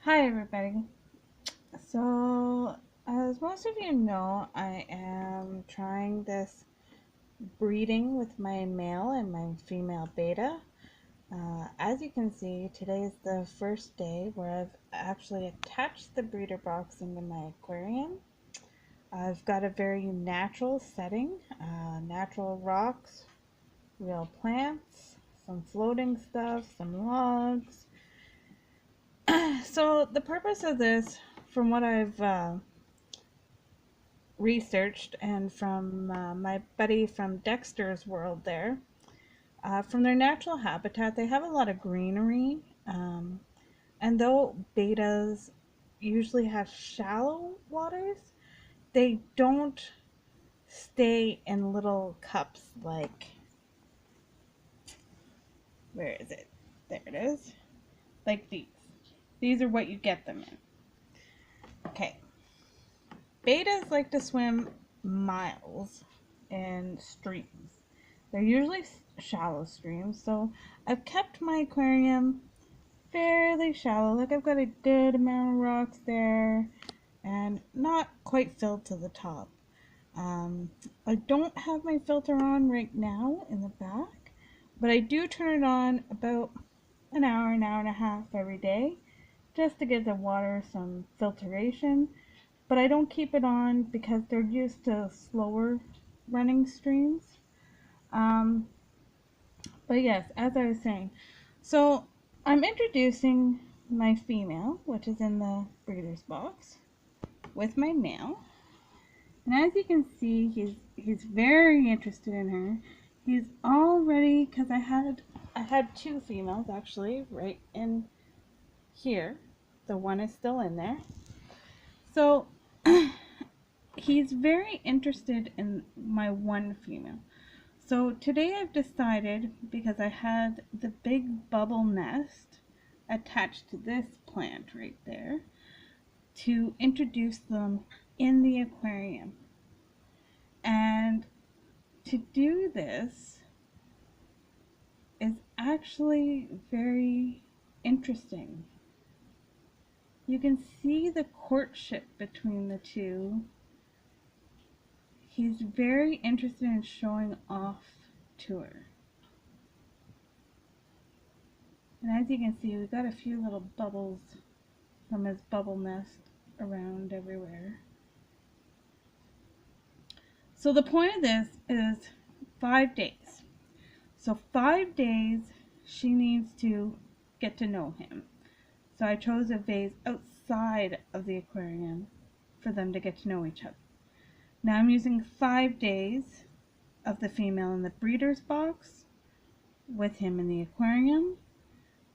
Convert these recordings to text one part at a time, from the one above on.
Hi everybody. So, as most of you know, I am trying this breeding with my male and my female beta. As you can see, today is the first day where I've actually attached the breeder box into my aquarium. I've got a very natural setting, natural rocks, real plants, some floating stuff, some logs. So the purpose of this, from what I've researched and from my buddy from Dexter's World there, from their natural habitat, they have a lot of greenery. And though betas usually have shallow waters, they don't stay in little cups like, where is it? There it is. Like these. These are what you get them in. Okay. Betas like to swim miles in streams. They're usually shallow streams, so I've kept my aquarium fairly shallow. Like I've got a good amount of rocks there and not quite filled to the top. I don't have my filter on right now in the back, but I do turn it on about an hour and a half every day just to give the water some filtration. But I don't keep it on because they're used to slower running streams. Um, but yes, as I was saying, so I'm introducing my female, which is in the breeder's box, with my male. And as you can see, he's very interested in her. He's already, because I had two females actually right in here. The one is still in there. So he's very interested in my one female. So today I've decided, because I had the big bubble nest attached to this plant right there, to introduce them in the aquarium. And to do this is actually very interesting. You can see the courtship between the two. He's very interested in showing off to her. And as you can see, we've got a few little bubbles from his bubble nest around everywhere. So the point of this is 5 days. So 5 days she needs to get to know him. So I chose a vase outside of the aquarium for them to get to know each other. Now I'm using 5 days of the female in the breeder's box with him in the aquarium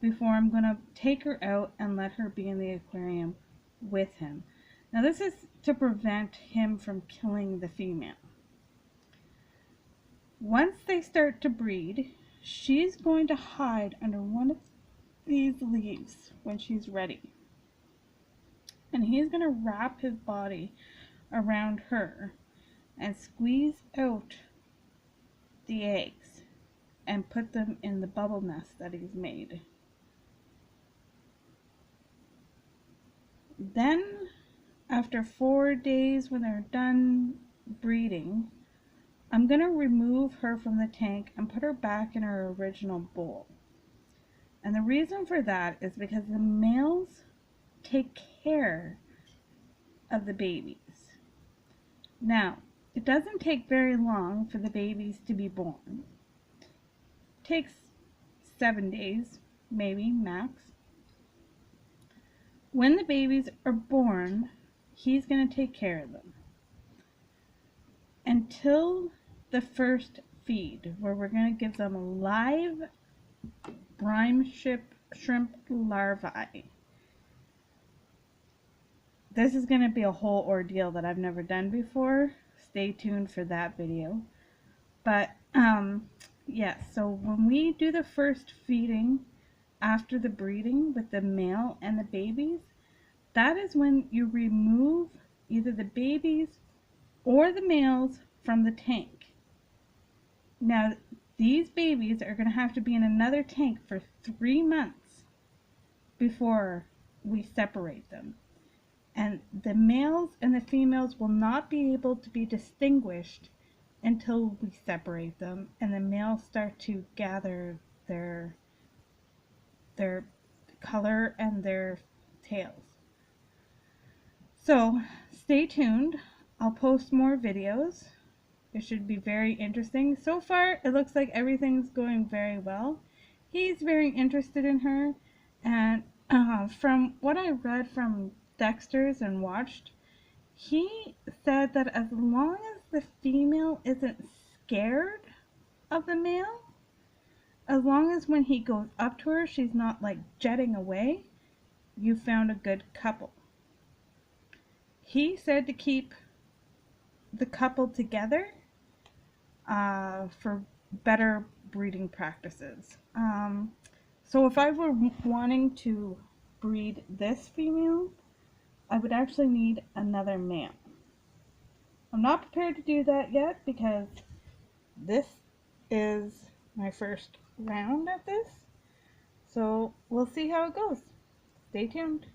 before I'm going to take her out and let her be in the aquarium with him. Now this is to prevent him from killing the female. Once they start to breed, she's going to hide under one of these leaves when she's ready. And he's going to wrap his body around her and squeeze out the eggs and put them in the bubble nest that he's made. Then, after 4 days, when they're done breeding, I'm going to remove her from the tank and put her back in her original bowl. And the reason for that is because the males take care of the babies. Now, it doesn't take very long for the babies to be born. It takes 7 days, maybe, max. When the babies are born, he's going to take care of them until the first feed, where we're going to give them live brine shrimp larvae. This is going to be a whole ordeal that I've never done before. Stay tuned for that video. But yes, so when we do the first feeding after the breeding with the male and the babies, that is when you remove either the babies or the males from the tank. Now, these babies are going to have to be in another tank for 3 months before we separate them. And the males and the females will not be able to be distinguished until we separate them and the males start to gather their color and their tails. So stay tuned. I'll post more videos. It should be very interesting. So far, it looks like everything's going very well. He's very interested in her, and from what I read from Dexter's and watched, he said that as long as the female isn't scared of the male, as long as when he goes up to her, she's not like jetting away, you found a good couple. He said to keep the couple together for better breeding practices. So if I were wanting to breed this female, I would actually need another male. I'm not prepared to do that yet because this is my first round at this. So we'll see how it goes. Stay tuned.